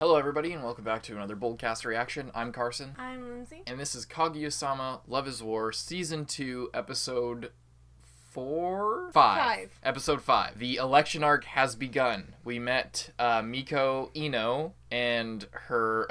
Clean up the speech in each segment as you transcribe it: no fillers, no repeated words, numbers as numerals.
Hello everybody and welcome back to another Boldcast reaction. I'm Carson. I'm Lindsay. And this is Kaguya-sama Love is War Season 2 Episode 4? 5. Episode 5. The election arc has begun. We met Miko, Iino, and her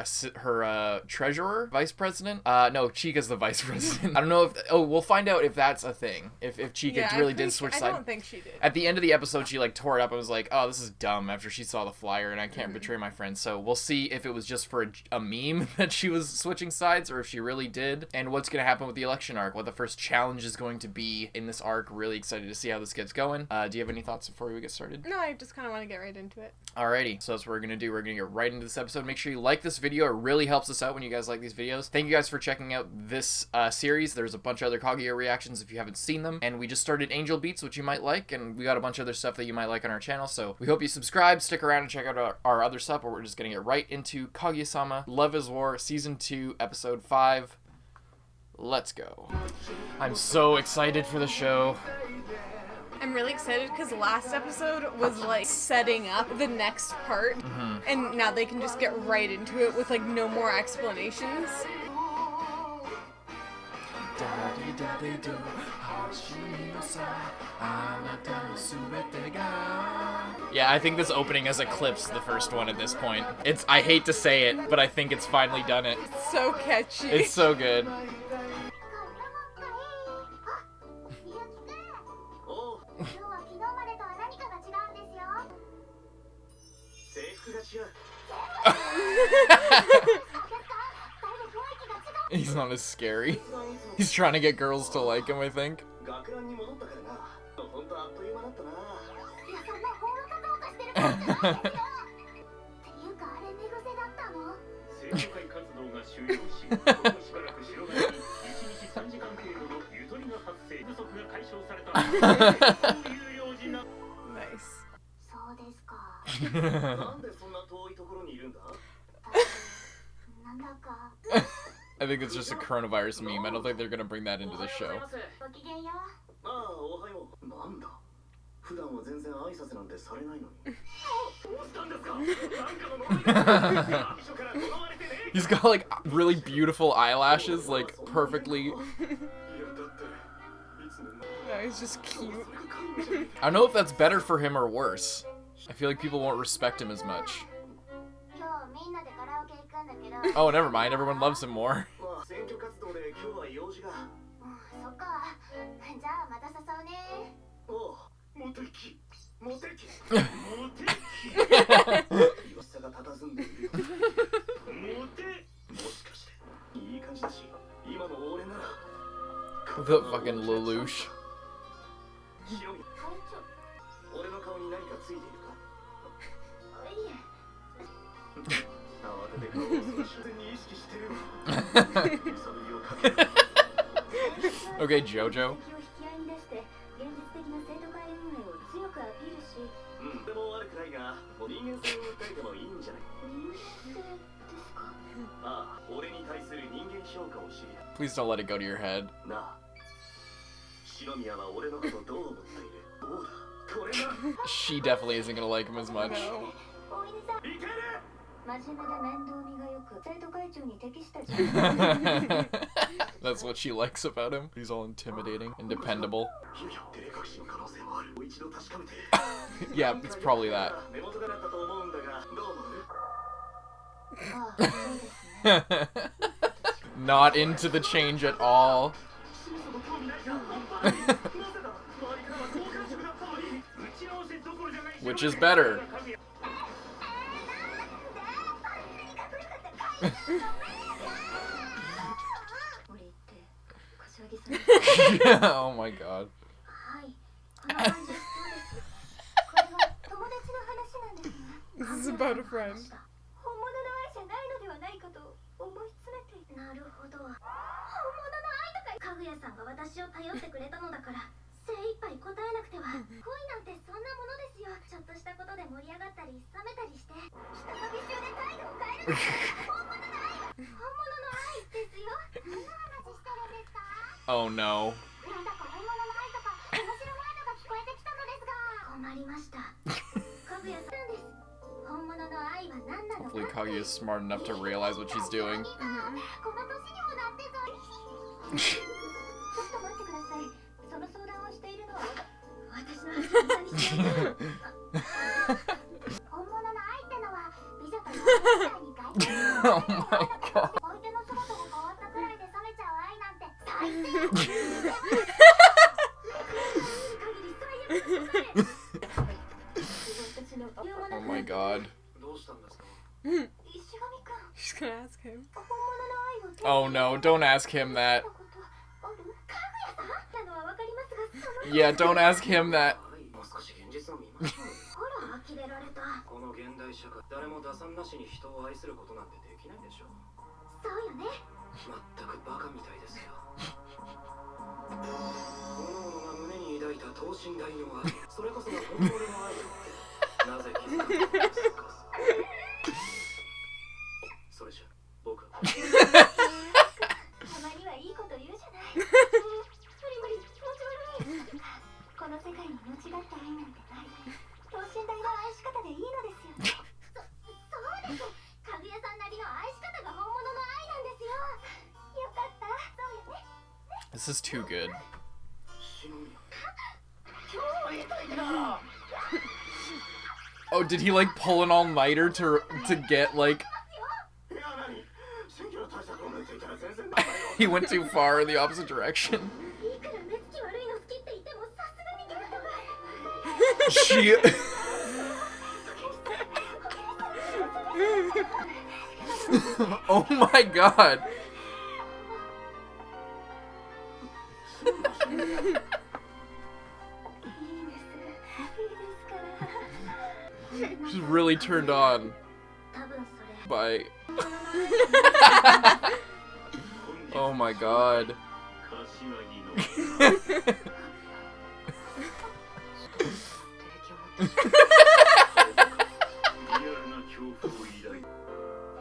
treasurer, vice president. No, Chika's the vice president. I don't know if we'll find out if that's a thing. If Chika really did switch sides. I don't think she did. At the end of the episode, she tore it up and was like, "Oh, this is dumb." After she saw the flyer, and I can't betray my friends. So we'll see if it was just for a meme that she was switching sides, or if she really did. And what's gonna happen with the election arc? What the first challenge is going to be in this arc? Really excited to see how this gets going. Do you have any thoughts before we get started? No, I just kind of want to get right into it. Alrighty, so that's what we're gonna do. We're gonna get right into this episode. Make sure you like this video. It really helps us out when you guys like these videos. Thank you guys for checking out this series. There's a bunch of other Kaguya reactions if you haven't seen them. And we just started Angel Beats, which you might like, and we got a bunch of other stuff that you might like on our channel. So we hope you subscribe, stick around, and check out our other stuff, but we're just gonna get right into Kaguya-sama Love is War Season 2, Episode 5. Let's go. I'm so excited for the show. I'm really excited because last episode was setting up the next part, and now they can just get right into it with no more explanations. Yeah, I think this opening has eclipsed the first one at this point. I hate to say it, but I think it's finally done it. It's so catchy. It's so good. He's not as scary. He's trying to get girls to like him, I think. Nice. I think it's just a coronavirus meme. I don't think they're gonna bring that into the show. He's got really beautiful eyelashes, perfectly. No, he's just cute. I don't know if that's better for him or worse. I feel like people won't respect him as much. Oh, never mind. Everyone loves him more. The fucking Lelouch. Okay, Jojo. Please don't let it go to your head. She definitely isn't gonna like him as much. No. That's what she likes about him. He's all intimidating and dependable. Yeah, it's probably that. Not into the change at all. Which is better? Oh my god. This is about a friend. Oh no. 困りました。かぐやさんです。本物の愛は何な Hopefully Kaguya is smart enough to realize what she's doing. Oh my god. Oh my god. She's gonna ask him. Oh no, don't ask him that. Yeah, don't ask him that. This is too good. Oh, did he like pull an all-nighter to get like... He went too far in the opposite direction. She... Oh my god. She's really turned on by... Oh my god.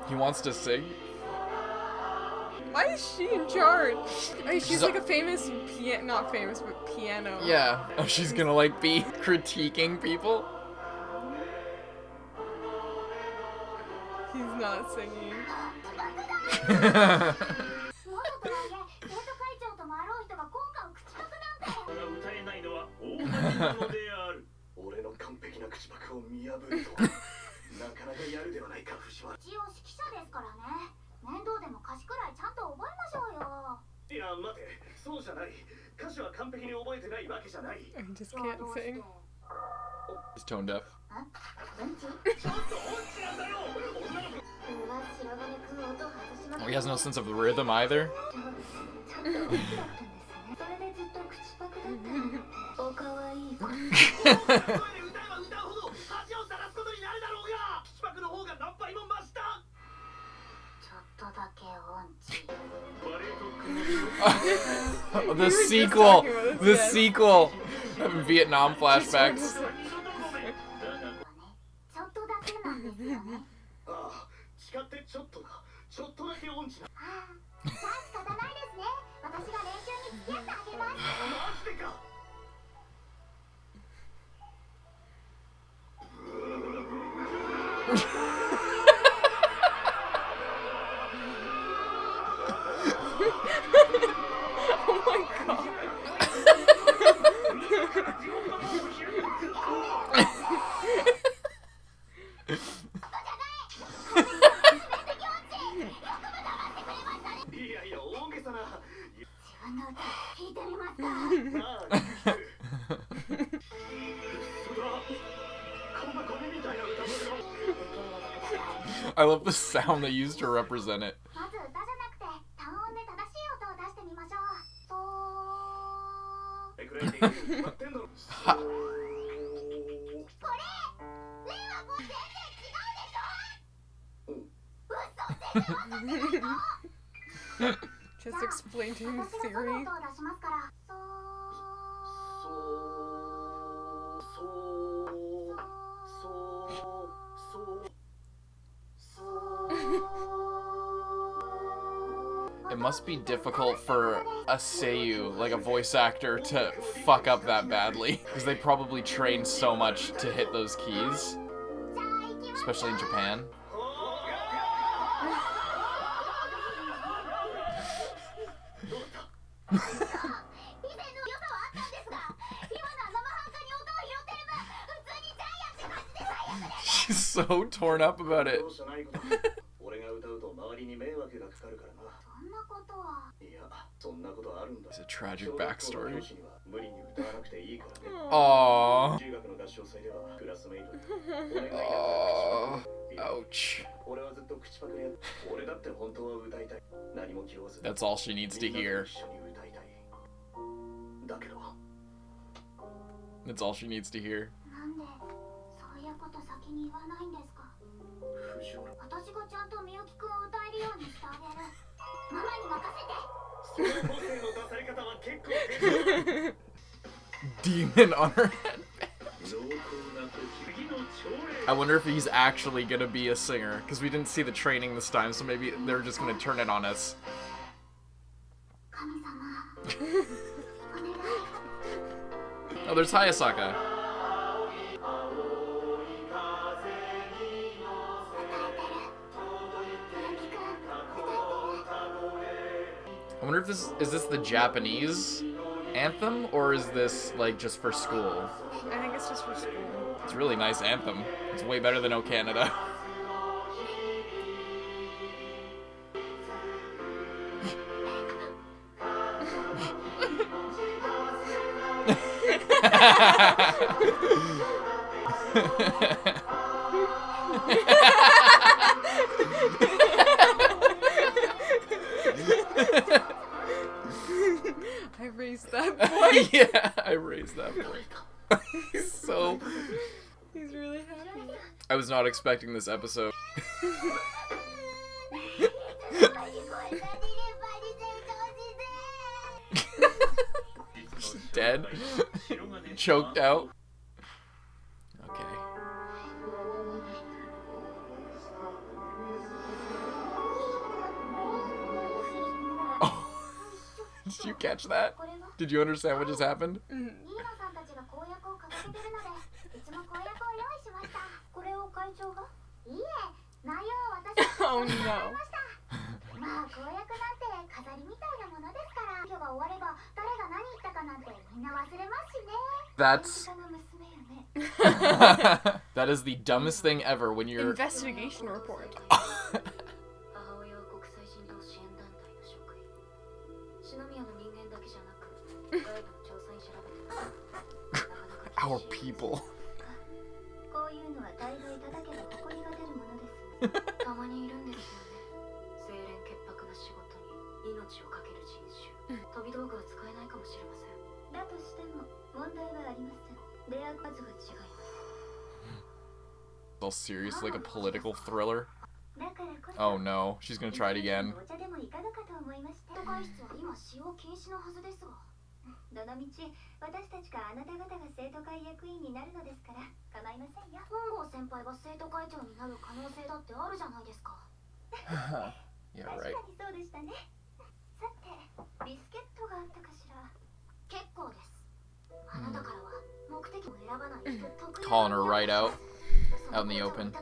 He wants to sing? Why is she in charge? I mean, she's like a famous not famous, but piano. Yeah. Oh, she's gonna like be critiquing people? He's not singing. I just can't sing. He's tone deaf. Oh, he has no sense of rhythm either. The sequel! The sequel! Vietnam flashbacks. Oh my god. I love the sound they used to represent it. Just explain to him theory. It must be difficult for a seiyuu, like a voice actor, to fuck up that badly. Because they probably train so much to hit those keys. Especially in Japan. She's so torn up about it. It's a tragic backstory. Aww. Oh, ouch. That's all she needs to hear. That's all she needs to hear. Demon on her head. I wonder if he's actually gonna be a singer, because we didn't see the training this time, so maybe they're just gonna turn it on us. Oh, there's Hayasaka. I wonder if this is the Japanese anthem, or is this like just for school? I think it's just for school. It's a really nice anthem. It's way better than O Canada. I raised that boy. Yeah, I raised that boy. He's really happy. I was not expecting this episode. She's dead. Choked out. Okay. Oh. Did you catch that? Did you understand what just happened? Mm-hmm. Oh no. That's... That is the dumbest thing ever when you're... Investigation report. Our people. All serious, like a political thriller. Oh no, she's gonna try it again. Yeah, right. Calling her right out in the open.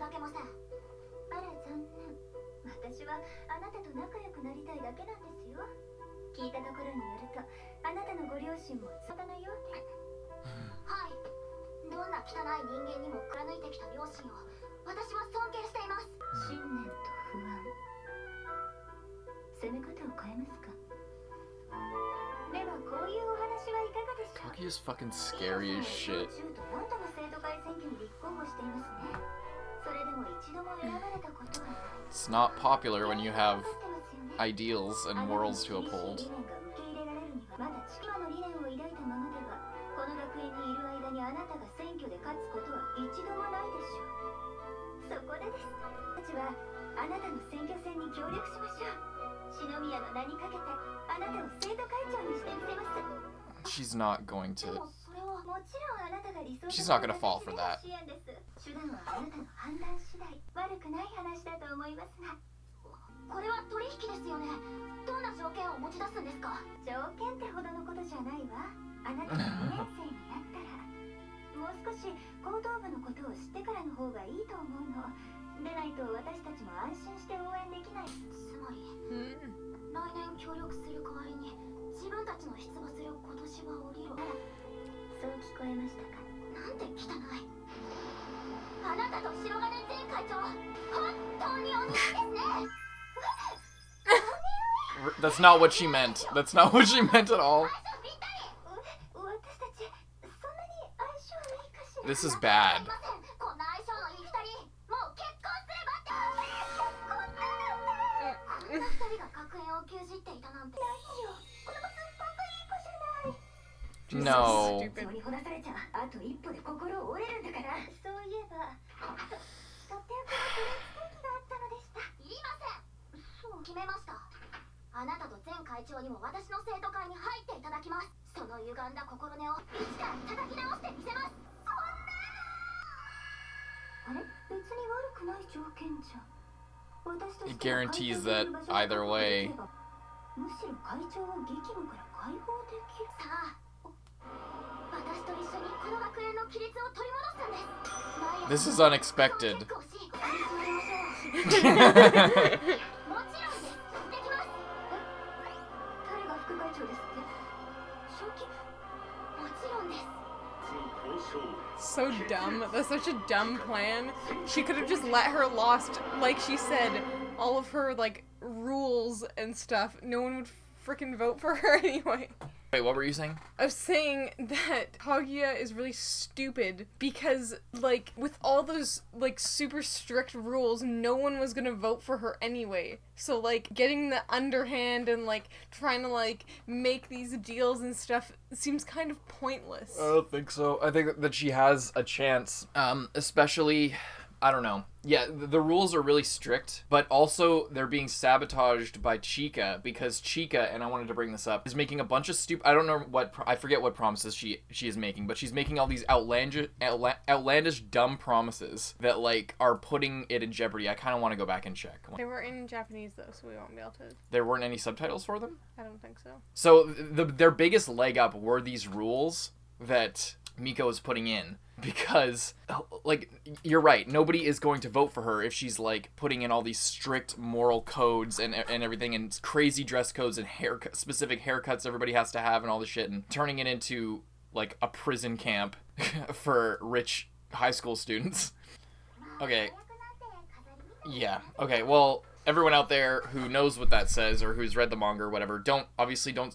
Kaguya's fucking scary as shit. It's not popular when you have ideals and morals to uphold. She's not going to... She's not going to fall for that. That's not what she meant. That's not what she meant at all. This is bad. No. Stupid. It guarantees that either way. This is unexpected. So dumb. That's such a dumb plan. She could have just let her lost, like she said, all of her, like, rules and stuff. No one would freaking vote for her anyway. Wait, what were you saying? I was saying that Kaguya is really stupid because, like, with all those, like, super strict rules, no one was gonna vote for her anyway. So, like, getting the underhand and, like, trying to, like, make these deals and stuff seems kind of pointless. I don't think so. I think that she has a chance. Especially, I don't know. Yeah, the rules are really strict, but also they're being sabotaged by Chika, because Chika, and I wanted to bring this up, is making a bunch of I don't know I forget what promises she is making, but she's making all these outlandish dumb promises that, like, are putting it in jeopardy. I kind of want to go back and check. They were in Japanese, though, so we won't be able to... There weren't any subtitles for them? I don't think so. So their biggest leg up were these rules that Miko is putting in, because, like, you're right, nobody is going to vote for her if she's, like, putting in all these strict moral codes and everything, and crazy dress codes and specific haircuts everybody has to have and all this shit, and turning it into, like, a prison camp for rich high school students. Okay. Yeah. Okay, well, everyone out there who knows what that says, or who's read the manga or whatever, don't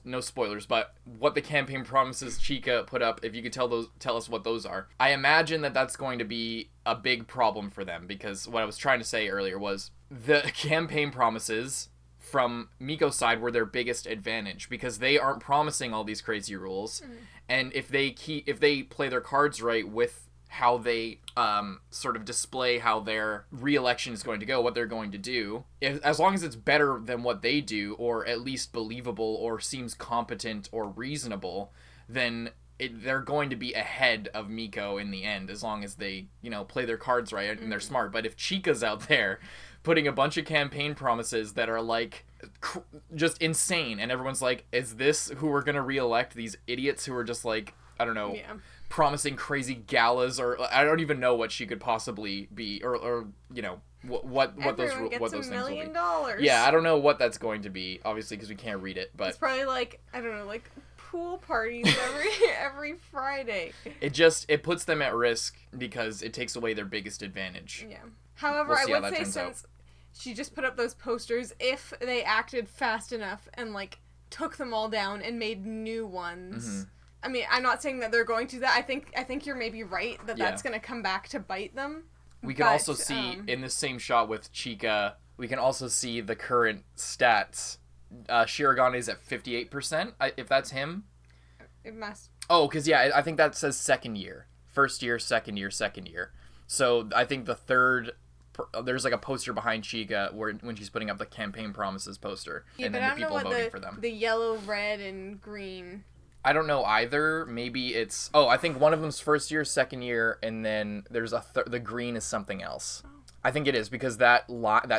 no spoilers, but what the campaign promises Chika put up, if you could tell us what those are. I imagine that that's going to be a big problem for them, because what I was trying to say earlier was the campaign promises from Miko's side were their biggest advantage, because they aren't promising all these crazy rules, and if they play their cards right with how they sort of display how their re-election is going to go, what they're going to do, as long as it's better than what they do, or at least believable, or seems competent or reasonable, then they're going to be ahead of Miko in the end, as long as they, play their cards right and they're smart. But if Chika's out there putting a bunch of campaign promises that are, like, just insane, and everyone's like, is this who we're gonna re-elect? These idiots who are just, like, I don't know, promising crazy galas, or I don't even know what she could possibly be, or what those things will be. Yeah, I don't know what that's going to be, obviously, because we can't read it, but it's probably like, I don't know, like pool parties every Friday. It puts them at risk because it takes away their biggest advantage. Yeah. However, I would say, since she just put up those posters, if they acted fast enough and, like, took them all down and made new ones. I mean, I'm not saying that they're going to that. I think you're maybe right that that's going to come back to bite them. We can also see, in the same shot with Chika, we can also see the current stats. Shirogane is at 58%, if that's him. It must. Oh, because, yeah, I think that says second year. First year, second year, second year. So I think the third... There's, like, a poster behind Chika when she's putting up the campaign promises poster. Yeah, and then the people voting for them. The yellow, red, and green... I don't know either. Maybe it's... Oh, I think one of them's first year, second year, and then there's the green is something else. Oh. I think it is, because that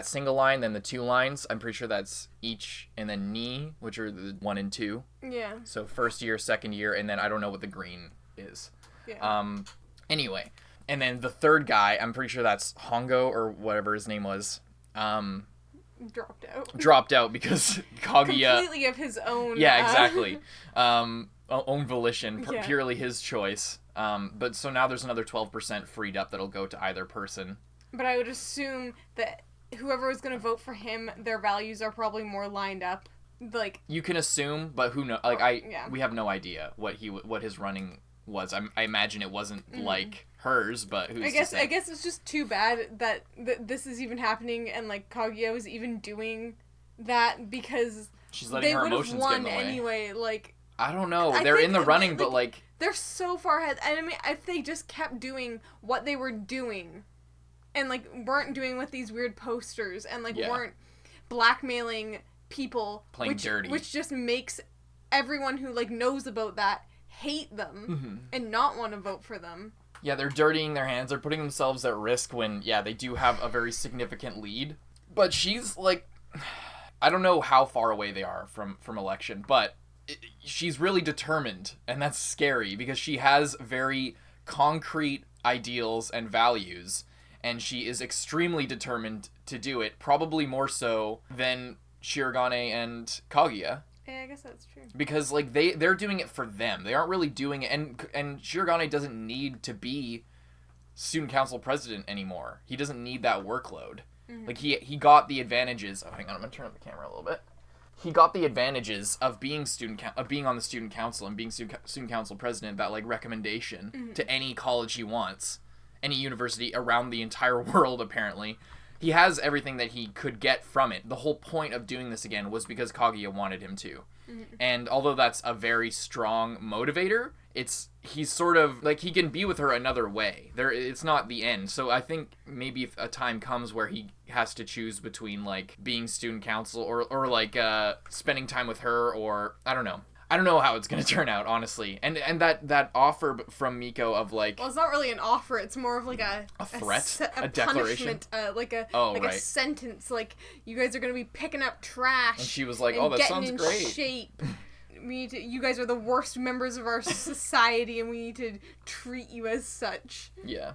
single line, then the two lines, I'm pretty sure that's each, and then ni, which are the 1 and 2. Yeah. So first year, second year, and then I don't know what the green is. Yeah. Anyway, and then the third guy, I'm pretty sure that's Hongo, or whatever his name was. dropped out because Kaguya completely of his own. Yeah, exactly. Own volition, Yeah. purely his choice. But so now there's another 12% freed up that'll go to either person. But I would assume that whoever was going to vote for him, their values are probably more lined up. Like, you can assume, but who knows? Like we have no idea what his running was. I imagine it wasn't like hers, but who's to say? I guess it's just too bad that this is even happening, and like Kaguya was even doing that because she's letting her emotions get in the way. Anyway. Like, I don't know. They're in the running, but like they're so far ahead. And I mean, if they just kept doing what they were doing, and like weren't doing with these weird posters, and like weren't blackmailing people, playing dirty, which just makes everyone who like knows about that hate them and not want to vote for them. Yeah, they're dirtying their hands. They're putting themselves at risk when they do have a very significant lead. But she's like, I don't know how far away they are from election, but she's really determined, and that's scary because she has very concrete ideals and values, and she is extremely determined to do it, probably more so than Shirogane and Kaguya. Yeah, I guess that's true. Because like they're doing it for them. They aren't really doing it, and Shirogane doesn't need to be student council president anymore. He doesn't need that workload. Like he got the advantages. Oh, hang on, I'm gonna turn up the camera a little bit. He got the advantages of being being on the student council and being student council president. That like recommendation to any college he wants, any university around the entire world. Apparently, he has everything that he could get from it. The whole point of doing this again was because Kaguya wanted him to. And although that's a very strong motivator, he's sort of like he can be with her another way. It's not the end. So I think maybe if a time comes where he has to choose between like being student council or like spending time with her, or I don't know. I don't know how it's going to turn out, honestly. And that offer from Miko of like... Well, it's not really an offer. It's more of like a threat? A declaration? Like a sentence. Like, you guys are going to be picking up trash. And she was like, oh, that sounds great. Getting in shape. You guys are the worst members of our society, and we need to treat you as such. Yeah.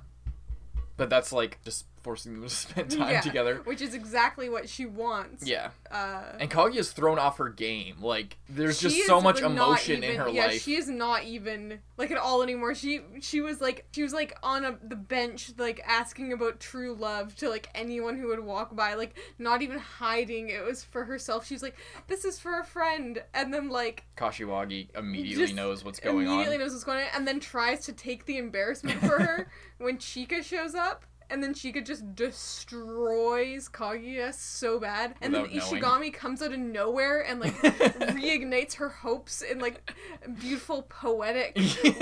But that's like just forcing them to spend time together. Which is exactly what she wants. Yeah. And Kaguya's thrown off her game. Like, there's just so much emotion in her life. Yeah, she is not even, like, at all anymore. She was like on the bench, like, asking about true love to, like, anyone who would walk by. Like, not even hiding. It was for herself. She's like, this is for a friend. And then, like... Kashiwagi immediately knows what's going on. Immediately knows what's going on. And then tries to take the embarrassment for her when Chika shows up. And then Chika just destroys Kaguya so bad. And without then Ishigami comes out of nowhere and, like, reignites her hopes in, like, a beautiful, poetic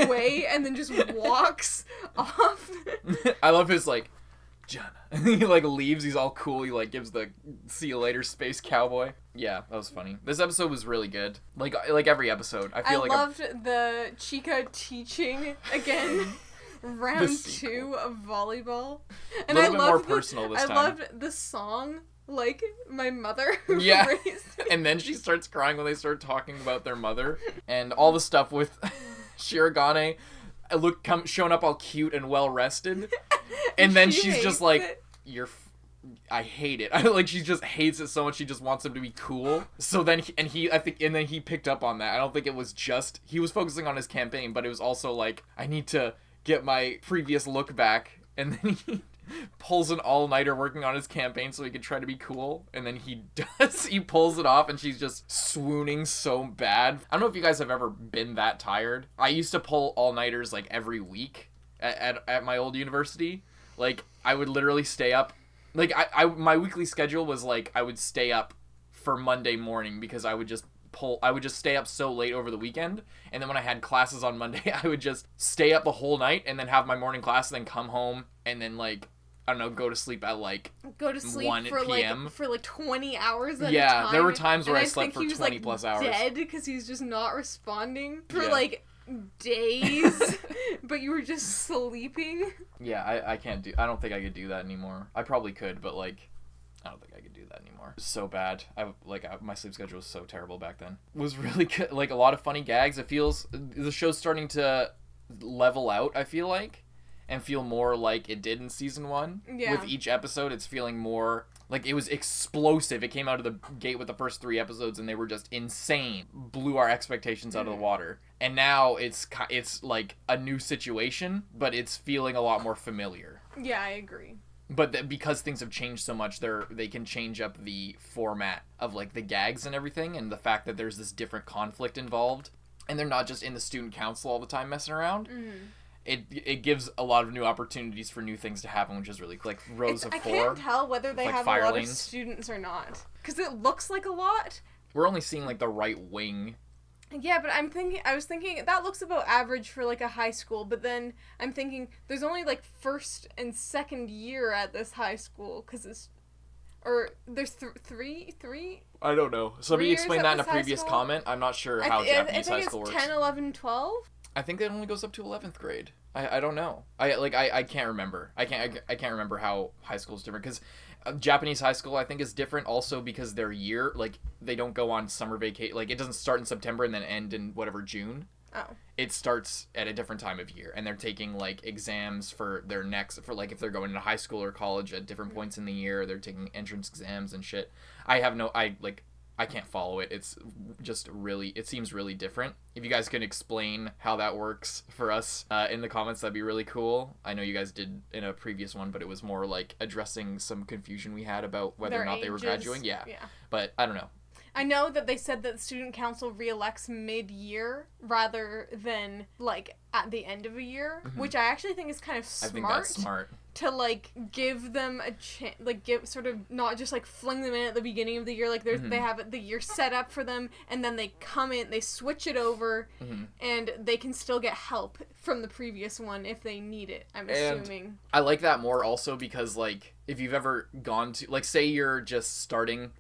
way. And then just walks off. I love his, like, Jana. He, like, leaves. He's all cool. He, like, gives the see you later space cowboy. Yeah, that was funny. This episode was really good. Like every episode. I loved the Chika teaching again. Round 2 of volleyball. And I loved personal this time. I loved the song, like, my mother. Yeah. And then she starts crying when they start talking about their mother. And all the stuff with Shirogane showing up all cute and well rested. And then she's just like, I hate it. Like, she just hates it so much. She just wants him to be cool. So then he picked up on that. I don't think it was just, he was focusing on his campaign, but it was also like, I need to get my previous look back, and then he pulls an all-nighter working on his campaign so he could try to be cool, and then he pulls it off, and she's just swooning so bad. I don't know if you guys have ever been that tired. I used to pull all-nighters like every week at my old university. Like, I would literally stay up, like, my weekly schedule was like, I would stay up for Monday morning because I would just stay up so late over the weekend, and then when I had classes on Monday, I would just stay up the whole night and then have my morning class and then come home and then, like, I don't know, go to sleep at 1 p.m. for 20 hours at a time. Yeah, there were times where I slept for 20 plus hours. Dead because he's just not responding for days, but you were just sleeping. Yeah, I can't do. I don't think I could do that anymore. I probably could, but like, I don't think I could do that anymore. It was so bad. My sleep schedule was so terrible back then. It was really good. Like, a lot of funny gags. It feels the show's starting to level out, I feel like, and feel more like it did in season 1. Yeah. With each episode, it's feeling more Like, it was explosive. It came out of the gate with the first 3 episodes, and they were just insane. Blew our expectations out of the water. And now it's like a new situation, but it's feeling a lot more familiar. Yeah, I agree. But because things have changed so much, they can change up the format of, like, the gags and everything, and the fact that there's this different conflict involved, and they're not just in the student council all the time messing around. It gives a lot of new opportunities for new things to happen, which is really like rows of 4. I can't tell whether they like have a fire lot lanes. of students or not, because it looks like a lot. We're only seeing like the right wing. Yeah, but I was thinking that looks about average for like a high school, but then I'm thinking there's only like first and second year at this high school, because there's three. I don't know. Somebody explained that in a previous school? comment. I'm not sure how Japanese high school works. I think it's 10, 11, 12. I think it only goes up to 11th grade. I don't know. I can't remember. I can't remember how high school is different, because Japanese high school I think is different also because their year, like, they don't go on summer vacation. Like, it doesn't start in September and then end in whatever June. Oh. It starts at a different time of year, and they're taking like exams for their for like if they're going to high school or college at different points in the year. They're taking entrance exams and shit. I can't follow it. It's just really, it seems really different. If you guys can explain how that works for us in the comments, that'd be really cool. I know you guys did in a previous one, but it was more like addressing some confusion we had about whether or not they were graduating. Yeah. But I don't know. I know that they said that the student council reelects mid-year rather than like at the end of a year, which I actually think is kind of smart. I think that's smart. To like give them a chance, like give sort of not just like fling them in at the beginning of the year, like they have the year set up for them, and then they come in, they switch it over, and they can still get help from the previous one if they need it. I'm assuming. I like that more also because like if you've ever gone to like say you're just starting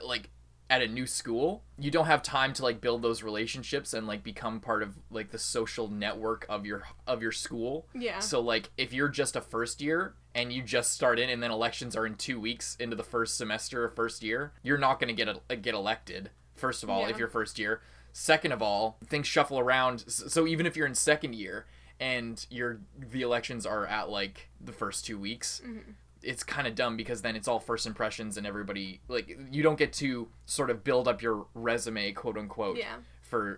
like at a new school, you don't have time to like build those relationships and like become part of like the social network of your school. Yeah. So like if you're just a first year and you just start in and then elections are in 2 weeks into the first semester or first year, you're not going to get elected. First of all, if you're first year. Second of all, things shuffle around. So even if you're in second year and the elections are at like the first 2 weeks, it's kind of dumb because then it's all first impressions and everybody like you don't get to sort of build up your resume, quote unquote. Yeah.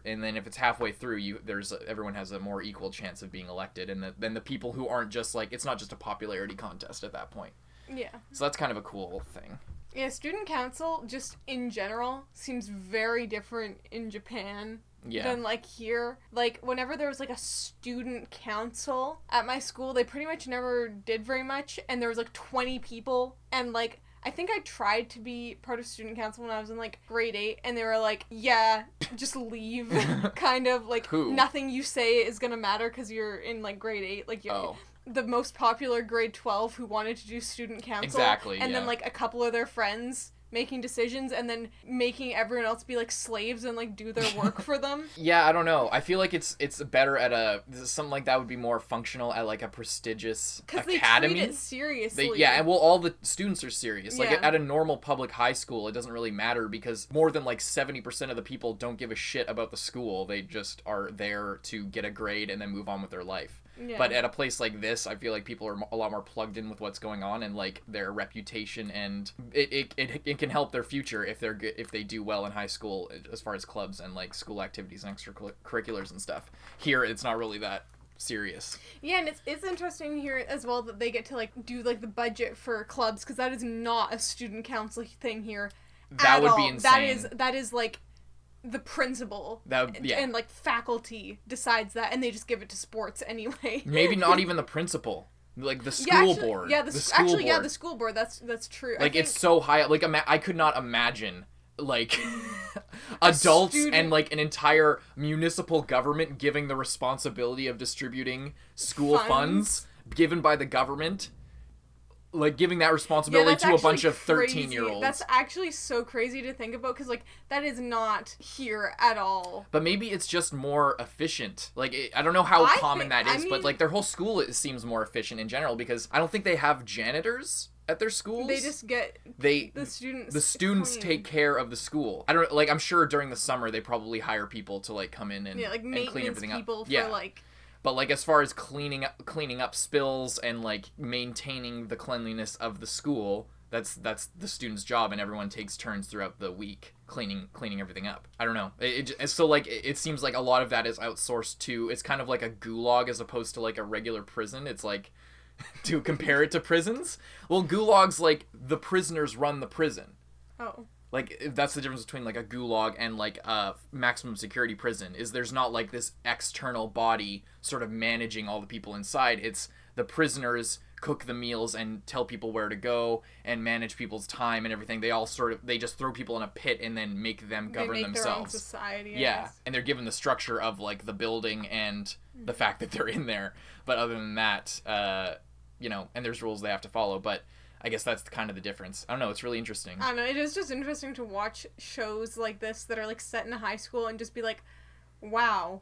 And then if it's halfway through, everyone has a more equal chance of being elected, and then the people who aren't just like it's not just a popularity contest at that point. Yeah. So that's kind of a cool thing. Yeah, student council just in general seems very different in Japan. Than like here. Like whenever there was like a student council at my school, they pretty much never did very much, and there was like 20 people, and like I think I tried to be part of student council when I was in like grade 8, and they were like, yeah, just leave. Kind of like nothing you say is gonna matter because you're in like grade 8, like you're the most popular grade 12 who wanted to do student council. Exactly. And then like a couple of their friends making decisions and then making everyone else be like slaves and like do their work for them. Yeah, I don't know. I feel like it's better at something like that would be more functional at like a prestigious academy. Because they treat it seriously. And well, all the students are serious. Like at a normal public high school, it doesn't really matter because more than like 70% of the people don't give a shit about the school. They just are there to get a grade and then move on with their life. Yeah. But at a place like this, I feel like people are a lot more plugged in with what's going on and like their reputation, and it can help their future if they do well in high school as far as clubs and like school activities and extracurriculars and stuff. Here, it's not really that serious. Yeah, and it's interesting here as well that they get to like do like the budget for clubs, because that is not a student council thing here. That would be insane. That is like the principal and like faculty decides that, and they just give it to sports anyway. Maybe not even the principal, like the school board. Yeah, the school board. That's true. Like it's so high. Like I could not imagine like adults and like an entire municipal government giving the responsibility of distributing school funds given by the government. Like, giving that responsibility to a bunch of 13-year-olds. That's actually so crazy to think about, because, like, that is not here at all. But maybe it's just more efficient. Like, I don't know how common that is, but, like, their whole school seems more efficient in general, because I don't think they have janitors at their schools. They just get the students. The students take care of the school. I don't, like, I'm sure during the summer they probably hire people to, like, come in and, and clean everything up. For, like... But, like, as far as cleaning up spills and, like, maintaining the cleanliness of the school, that's the student's job, and everyone takes turns throughout the week cleaning everything up. I don't know. So like it seems like a lot of that is outsourced to. It's kind of like a gulag as opposed to like a regular prison. It's like to compare it to prisons. Well, gulags, like the prisoners run the prison. Oh. Like that's the difference between like a gulag and like a maximum security prison. Is there's not like this external body sort of managing all the people inside. It's the prisoners cook the meals and tell people where to go and manage people's time and everything. They all they just throw people in a pit and then make them govern themselves. Their own society, I yeah, guess. And they're given the structure of like the building and the fact that they're in there. But other than that, you know, and there's rules they have to follow. But I guess that's kind of the difference. I don't know. It's really interesting. I don't know. It is just interesting to watch shows like this that are like set in a high school and just be like, wow.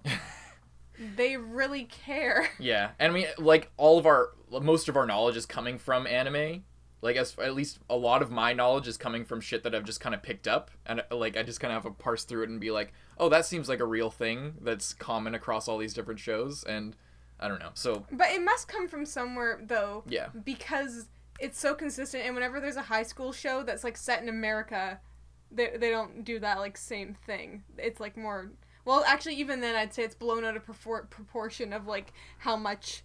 They really care. Yeah. And I mean, like, most of our knowledge is coming from anime. Like, at least a lot of my knowledge is coming from shit that I've just kind of picked up. And, like, I just kind of have to parse through it and be like, oh, that seems like a real thing that's common across all these different shows. And I don't know. So. But it must come from somewhere, though. Yeah. Because it's so consistent. And whenever there's a high school show that's, like, set in America, they don't do that, like, same thing. It's, like, more... Well, actually, even then, I'd say it's blown out of proportion of, like, how much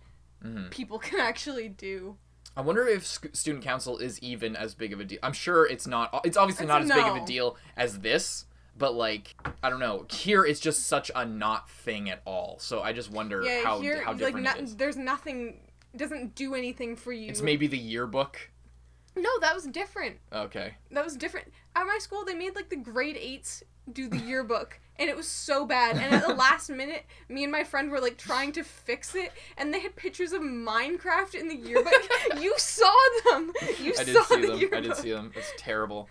people can actually do. I wonder if student council is even as big of a deal. I'm sure it's not. It's obviously not as big of a deal as this, but, like, I don't know. Here, it's just such a not thing at all. So I just wonder how different like, it is. There's nothing... It doesn't do anything for you. It's maybe the yearbook. No, that was different. Okay. That was different. At my school, they made, like, the grade 8s do the yearbook, and it was so bad. And at the last minute, me and my friend were, like, trying to fix it, and they had pictures of Minecraft in the yearbook. You saw them! I did see them. It's terrible.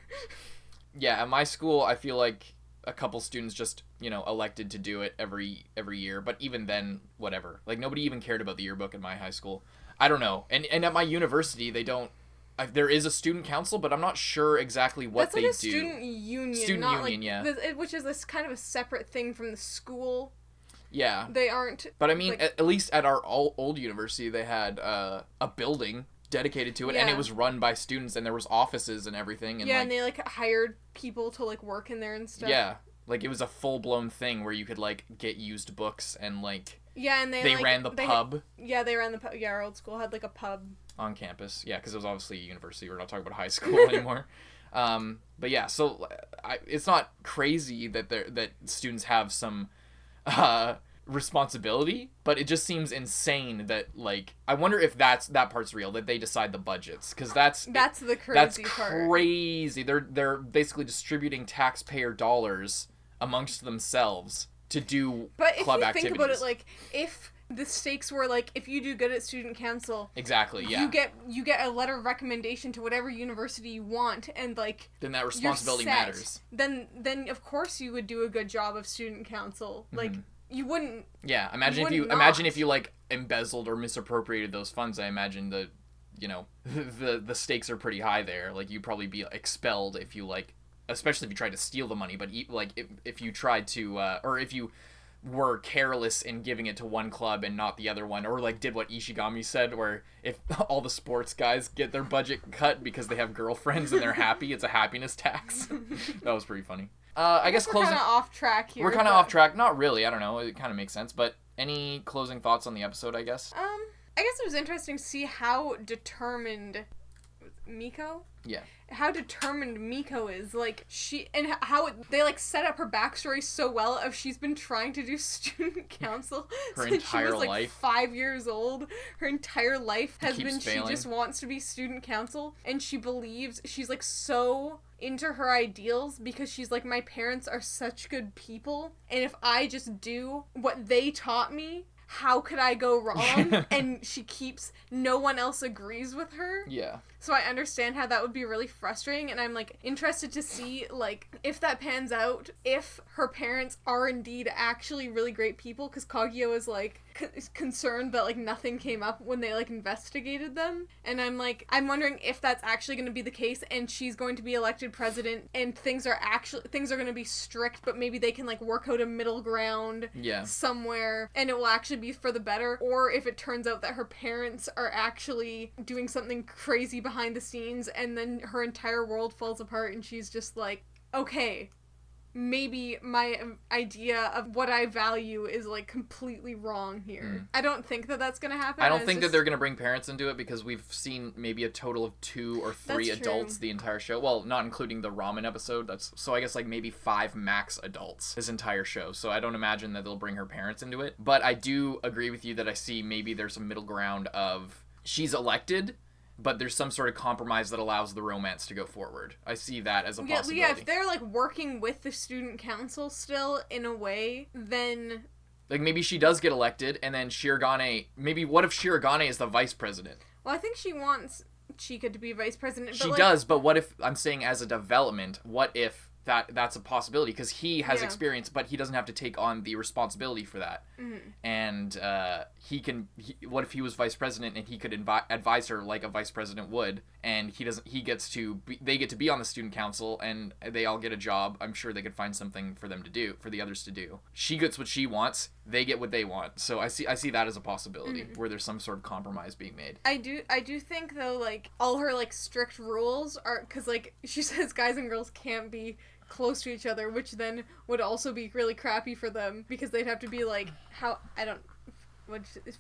Yeah, at my school, I feel like a couple students just, you know, elected to do it every year, but even then, whatever. Like, nobody even cared about the yearbook in my high school. I don't know. And at my university, they don't... there is a student council, but I'm not sure exactly what they do. That's like a student union. Student union, yeah. Which is this kind of a separate thing from the school. Yeah. They aren't... But I mean, like, at least at our old university, they had a building dedicated to it, and it was run by students, and there was offices and everything. And and they, like, hired people to, like, work in there and stuff. Yeah. Like, it was a full-blown thing where you could, like, get used books and, like... Yeah, and they ran the pub. They ran the pub. Yeah, our old school had, like, a pub. On campus. Yeah, because it was obviously a university. We're not talking about high school anymore. But yeah, so it's not crazy that students have some responsibility, but it just seems insane that, like, I wonder if that part's real, that they decide the budgets, because that's the crazy part. That's crazy. They're basically distributing taxpayer dollars amongst themselves to do club activities. But if you think about it, like, if the stakes were, like, if you do good at student council... Exactly, yeah. You get a letter of recommendation to whatever university you want, and, like... Then that responsibility matters. Then, of course, you would do a good job of student council. Like, you wouldn't... Yeah, imagine if you, like, embezzled or misappropriated those funds. I imagine the stakes are pretty high there. Like, you'd probably be expelled if you, like... Especially if you tried to steal the money, but, like, if you tried to... or if you... were careless in giving it to one club and not the other one, or like did what Ishigami said, where if all the sports guys get their budget cut because they have girlfriends and they're happy, it's a happiness tax. That was pretty funny. I guess we're kind of off track here. We're kind of off track. Not really. I don't know. It kind of makes sense. But any closing thoughts on the episode, I guess? I guess it was interesting to see how determined Miko? Yeah. How determined Miko is, like, they, like, set up her backstory so well of she's been trying to do student council since she was, like, life. 5 years old. Her entire life has been failing. She just wants to be student council, and she believes, she's, like, so into her ideals because she's like, my parents are such good people, and if I just do what they taught me, how could I go wrong? And no one else agrees with her. Yeah. So I understand how that would be really frustrating, and I'm, like, interested to see, like, if that pans out, if her parents are indeed actually really great people, because Kaguya was, like, concerned that, like, nothing came up when they, like, investigated them, and I'm wondering if that's actually going to be the case, and she's going to be elected president, and things are going to be strict, but maybe they can, like, work out a middle ground somewhere, and it will actually be for the better, or if it turns out that her parents are actually doing something crazy behind the scenes, and then her entire world falls apart, and she's just like, okay, maybe my idea of what I value is, like, completely wrong here. I don't think that that's gonna happen. I don't think that they're gonna bring parents into it, because we've seen maybe a total of 2 or 3 adults the entire show. Well, not including the ramen episode. So I guess, like, maybe 5 max adults this entire show. So I don't imagine that they'll bring her parents into it. But I do agree with you that I see maybe there's a middle ground of she's elected, but there's some sort of compromise that allows the romance to go forward. I see that as a possibility. Yeah, if they're, like, working with the student council still, in a way, then... Like, maybe she does get elected, and then Shirogane... Maybe, what if Shirogane is the vice president? Well, I think she wants Chika to be vice president, but, She like... does, but what if... I'm saying as a development, what if that's a possibility? Because he has experience, but he doesn't have to take on the responsibility for that. And what if he was vice president and he could advise her like a vice president would, and they get to be on the student council, and they all get a job. I'm sure they could find something for them to do, for the others to do. She gets what she wants, they get what they want. So I see that as a possibility where there's some sort of compromise being made. I do think, though, like, all her, like, strict rules are, because, like, she says guys and girls can't be close to each other, which then would also be really crappy for them, because they'd have to be, like,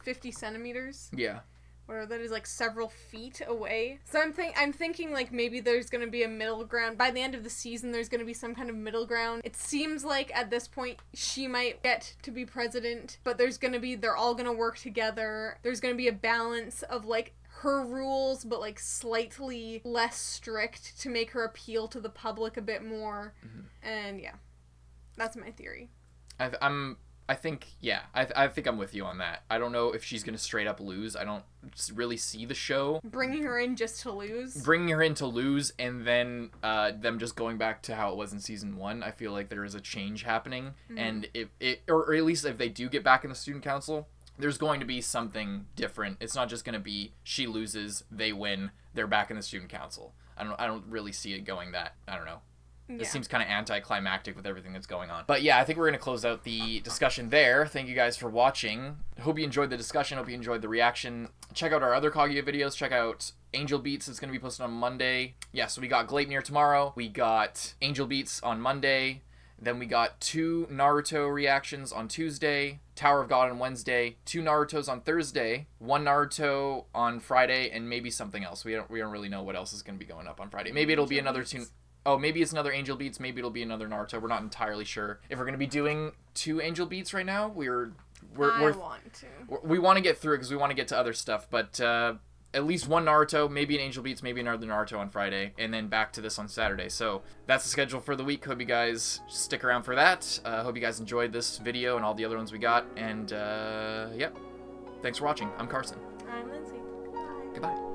50 centimeters? Yeah. Whatever that is, like, several feet away. So I'm thinking, like, maybe there's gonna be a middle ground. By the end of the season, there's gonna be some kind of middle ground. It seems like, at this point, she might get to be president, but they're all gonna work together. There's gonna be a balance of, like, her rules, but, like, slightly less strict to make her appeal to the public a bit more. And, yeah. That's my theory. I think I'm with you on that. I don't know if she's gonna straight up lose. I don't really see the show bringing her in just to lose. Bringing her in to lose, and then them just going back to how it was in season 1. I feel like there is a change happening, and or at least if they do get back in the student council, there's going to be something different. It's not just gonna be she loses, they win, they're back in the student council. I don't really see it going that. I don't know. It seems kind of anticlimactic with everything that's going on. But yeah, I think we're going to close out the discussion there. Thank you guys for watching. Hope you enjoyed the discussion. Hope you enjoyed the reaction. Check out our other Kaguya videos. Check out Angel Beats. It's going to be posted on Monday. Yeah, so we got Gleipnir tomorrow. We got Angel Beats on Monday. Then we got 2 Naruto reactions on Tuesday, Tower of God on Wednesday, 2 Narutos on Thursday, 1 Naruto on Friday, and maybe something else. We don't really know what else is going to be going up on Friday. Maybe it'll be another 2... Oh, maybe it's another Angel Beats. Maybe it'll be another Naruto. We're not entirely sure. If we're going to be doing 2 Angel Beats right now, we want to get through it because we want to get to other stuff. But at least 1 Naruto, maybe an Angel Beats, maybe another Naruto on Friday, and then back to this on Saturday. So that's the schedule for the week. Hope you guys stick around for that. Hope you guys enjoyed this video and all the other ones we got. And yeah, thanks for watching. I'm Carson. I'm Lindsay. Goodbye.